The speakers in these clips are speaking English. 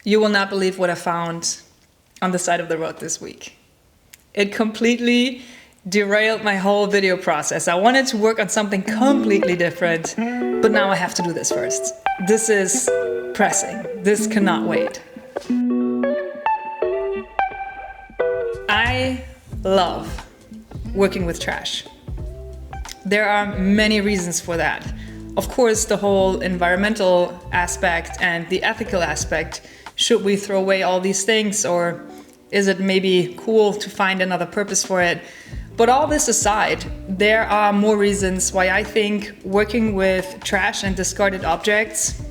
You will not believe what I found on the side of the road this week. It completely derailed my whole video process. I wanted to work on something completely different, but now I have to do this first. This is pressing. This cannot wait. I love working with trash. There are many reasons for that. Of course, the whole environmental aspect and the ethical aspect. Should we throw away all these things, or is it maybe cool to find another purpose for it? But all this aside, there are more reasons why I think working with trash and discarded objects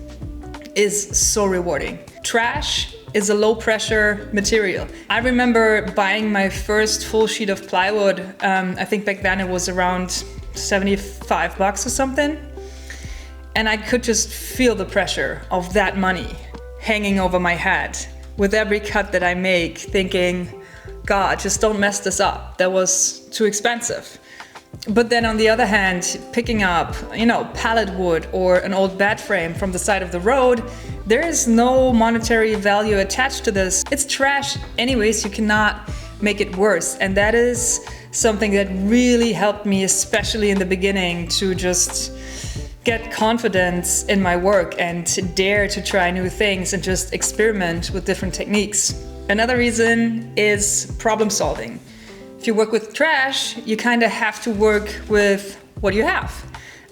is so rewarding. Trash is a low pressure material. I remember buying my first full sheet of plywood. I think back then it was around $75 or something. And I could just feel the pressure of that money hanging over my head with every cut that I make, thinking, God, just don't mess this up. That was too expensive. But then on the other hand, picking up, pallet wood or an old bed frame from the side of the road, there is no monetary value attached to this. It's trash anyways, you cannot make it worse. And that is something that really helped me, especially in the beginning, to just get confidence in my work and to dare to try new things and just experiment with different techniques. Another reason is problem solving. If you work with trash, you kind of have to work with what you have.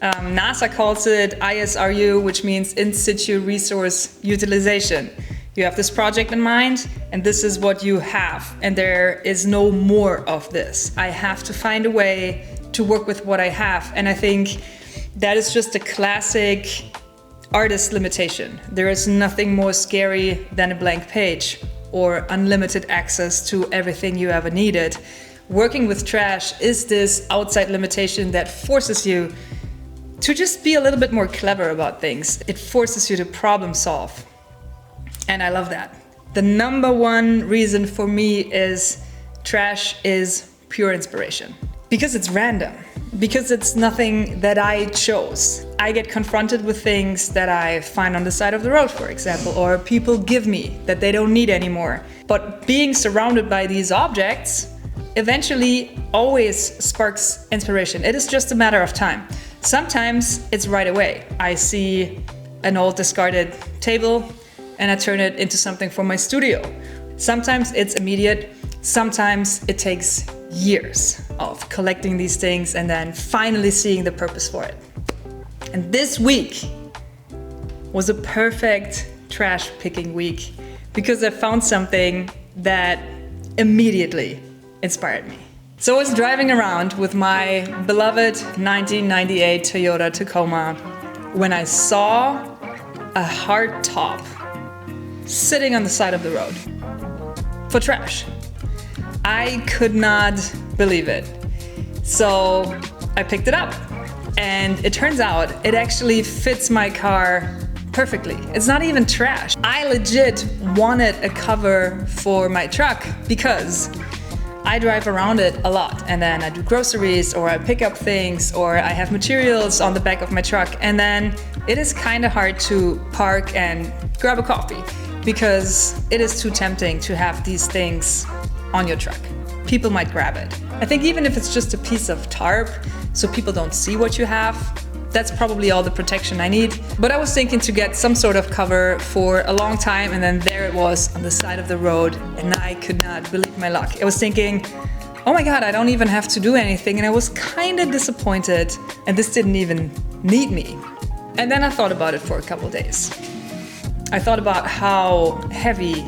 NASA calls it ISRU, which means in situ resource utilization. You have this project in mind, and this is what you have, and there is no more of this. I have to find a way to work with what I have, and I think that is just a classic artist limitation. There is nothing more scary than a blank page or unlimited access to everything you ever needed. Working with trash is this outside limitation that forces you to just be a little bit more clever about things. It forces you to problem solve. And I love that. The number one reason for me is trash is pure inspiration. Because it's random. Because it's nothing that I chose. I get confronted with things that I find on the side of the road, for example, or people give me that they don't need anymore. But being surrounded by these objects eventually always sparks inspiration. It is just a matter of time. Sometimes it's right away. I see an old discarded table and I turn it into something for my studio. Sometimes it's immediate. Sometimes it takes years of collecting these things and then finally seeing the purpose for it. And this week was a perfect trash picking week because I found something that immediately inspired me. So I was driving around with my beloved 1998 Toyota Tacoma when I saw a hard top sitting on the side of the road for trash. I could not believe it. So I picked it up and it turns out it actually fits my car perfectly. It's not even trash. I legit wanted a cover for my truck because I drive around it a lot and then I do groceries or I pick up things or I have materials on the back of my truck, and then it is kind of hard to park and grab a coffee because it is too tempting to have these things on your truck. People might grab it. I think even if it's just a piece of tarp so people don't see what you have, that's probably all the protection I need. But I was thinking to get some sort of cover for a long time, and then there it was on the side of the road and I could not believe my luck. I was thinking, oh my God, I don't even have to do anything, and I was kind of disappointed and this didn't even need me. And then I thought about it for a couple days. I thought about how heavy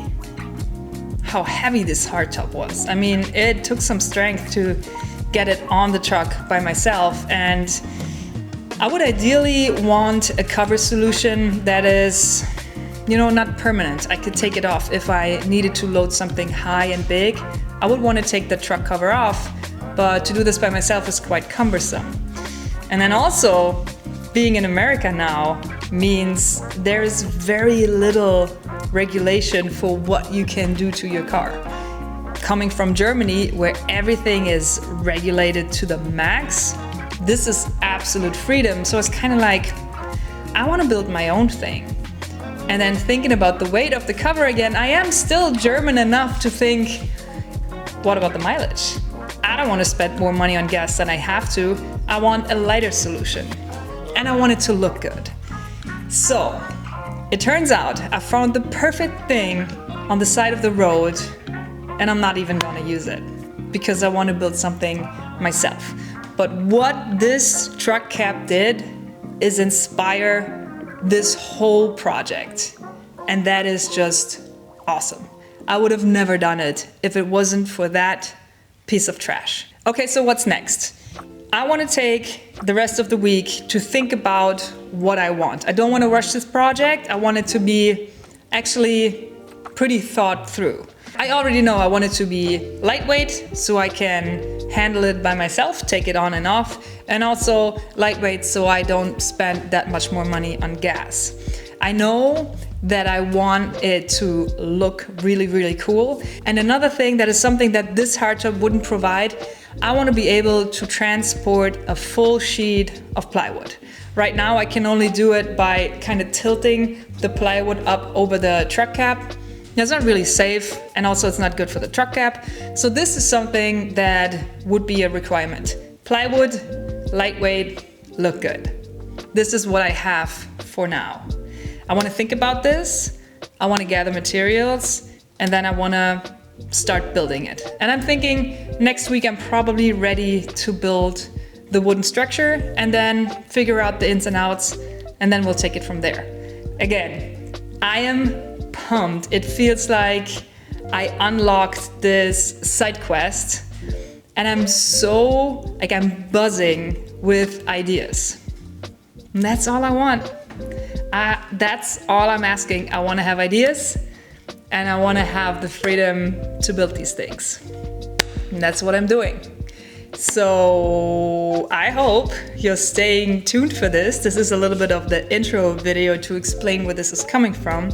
this hardtop was. I mean, it took some strength to get it on the truck by myself, and I would ideally want a cover solution that is, not permanent. I could take it off if I needed to load something high and big. I would want to take the truck cover off, but to do this by myself is quite cumbersome. And then also, being in America now means there is very little regulation for what you can do to your car. Coming from Germany, where everything is regulated to the max, this is absolute freedom. So it's kind of like, I want to build my own thing. And then thinking about the weight of the cover again, I am still German enough to think, what about the mileage? I don't want to spend more money on gas than I have to. I want a lighter solution. And I want it to look good. So, it turns out I found the perfect thing on the side of the road, and I'm not even gonna use it because I want to build something myself. But what this truck cap did is inspire this whole project. And that is just awesome. I would have never done it if it wasn't for that piece of trash. Okay, so what's next? I want to take the rest of the week to think about what I want. I don't want to rush this project. I want it to be actually pretty thought through. I already know I want it to be lightweight so I can handle it by myself, take it on and off, and also lightweight so I don't spend that much more money on gas. I know that I want it to look really, really cool. And another thing that is something that this hardtop wouldn't provide, I want to be able to transport a full sheet of plywood. Right now I can only do it by kind of tilting the plywood up over the truck cap. That's not really safe, and also it's not good for the truck cap. So this is something that would be a requirement. Plywood, lightweight, look good. This is what I have for now. I want to think about this, I want to gather materials, and then I want to start building it. And I'm thinking next week I'm probably ready to build the wooden structure and then figure out the ins and outs, and then we'll take it from there. Again, I am pumped. It feels like I unlocked this Sidequest, and I'm buzzing with ideas. And that's all I want. That's all I'm asking. I want to have ideas, and I want to have the freedom to build these things. And that's what I'm doing. So I hope you're staying tuned for this. This is a little bit of the intro video to explain where this is coming from.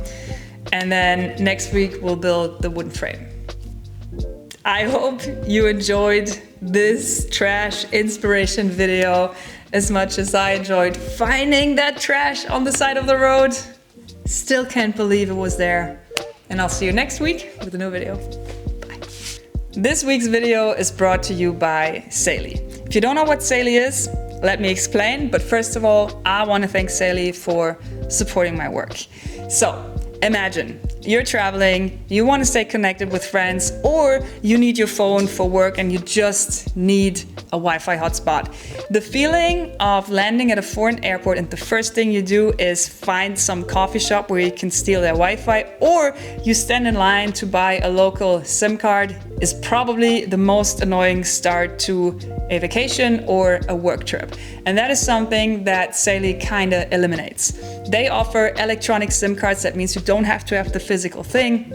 And then next week we'll build the wooden frame. I hope you enjoyed this trash inspiration video as much as I enjoyed finding that trash on the side of the road. Still can't believe it was there. And I'll see you next week with a new video. Bye. This week's video is brought to you by Saley. If you don't know what Saley is, let me explain. But first of all, I want to thank Saley for supporting my work. So, imagine you're traveling, you want to stay connected with friends, or you need your phone for work and you just need a Wi-Fi hotspot. The feeling of landing at a foreign airport and the first thing you do is find some coffee shop where you can steal their Wi-Fi, or you stand in line to buy a local SIM card is probably the most annoying start to a vacation or a work trip. And that is something that Saley kind of eliminates. They offer electronic SIM cards. That means you don't have to have the physical thing.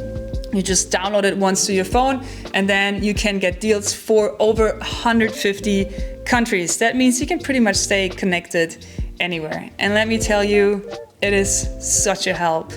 You just download it once to your phone, and then you can get deals for over 150 countries. That means you can pretty much stay connected anywhere. And let me tell you, it is such a help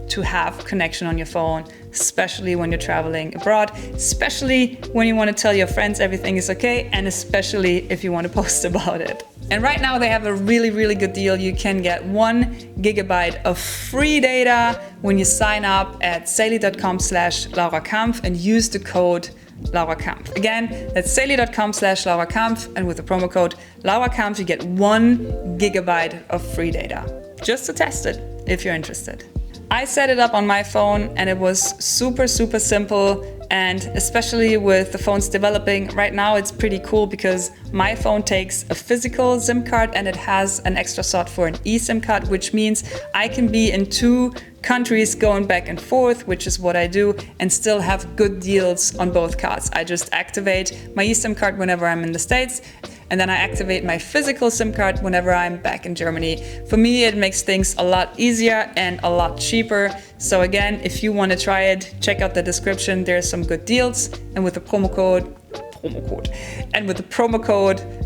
to have connection on your phone, especially when you're traveling abroad, especially when you want to tell your friends everything is okay, and especially if you want to post about it. And right now they have a really, really good deal. You can get 1 GB of free data when you sign up at saley.com/LauraKampf and use the code LauraKampf. Again, that's saley.com/LauraKampf, and with the promo code LauraKampf you get 1 GB of free data. Just to test it if you're interested. I set it up on my phone and it was super, super simple. And especially with the phones developing right now, it's pretty cool because my phone takes a physical SIM card and it has an extra slot for an eSIM card, which means I can be in 2 countries going back and forth, which is what I do, and still have good deals on both cards. I just activate my eSIM card whenever I'm in the States, and then I activate my physical SIM card whenever I'm back in Germany. For me, it makes things a lot easier and a lot cheaper. So again, if you want to try it, check out the description. There's some good deals, and with the promo code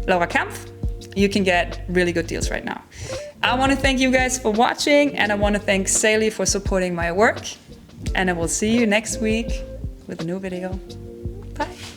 LauraKampf, you can get really good deals right now. I want to thank you guys for watching, and I want to thank Saley for supporting my work. And I will see you next week with a new video. Bye.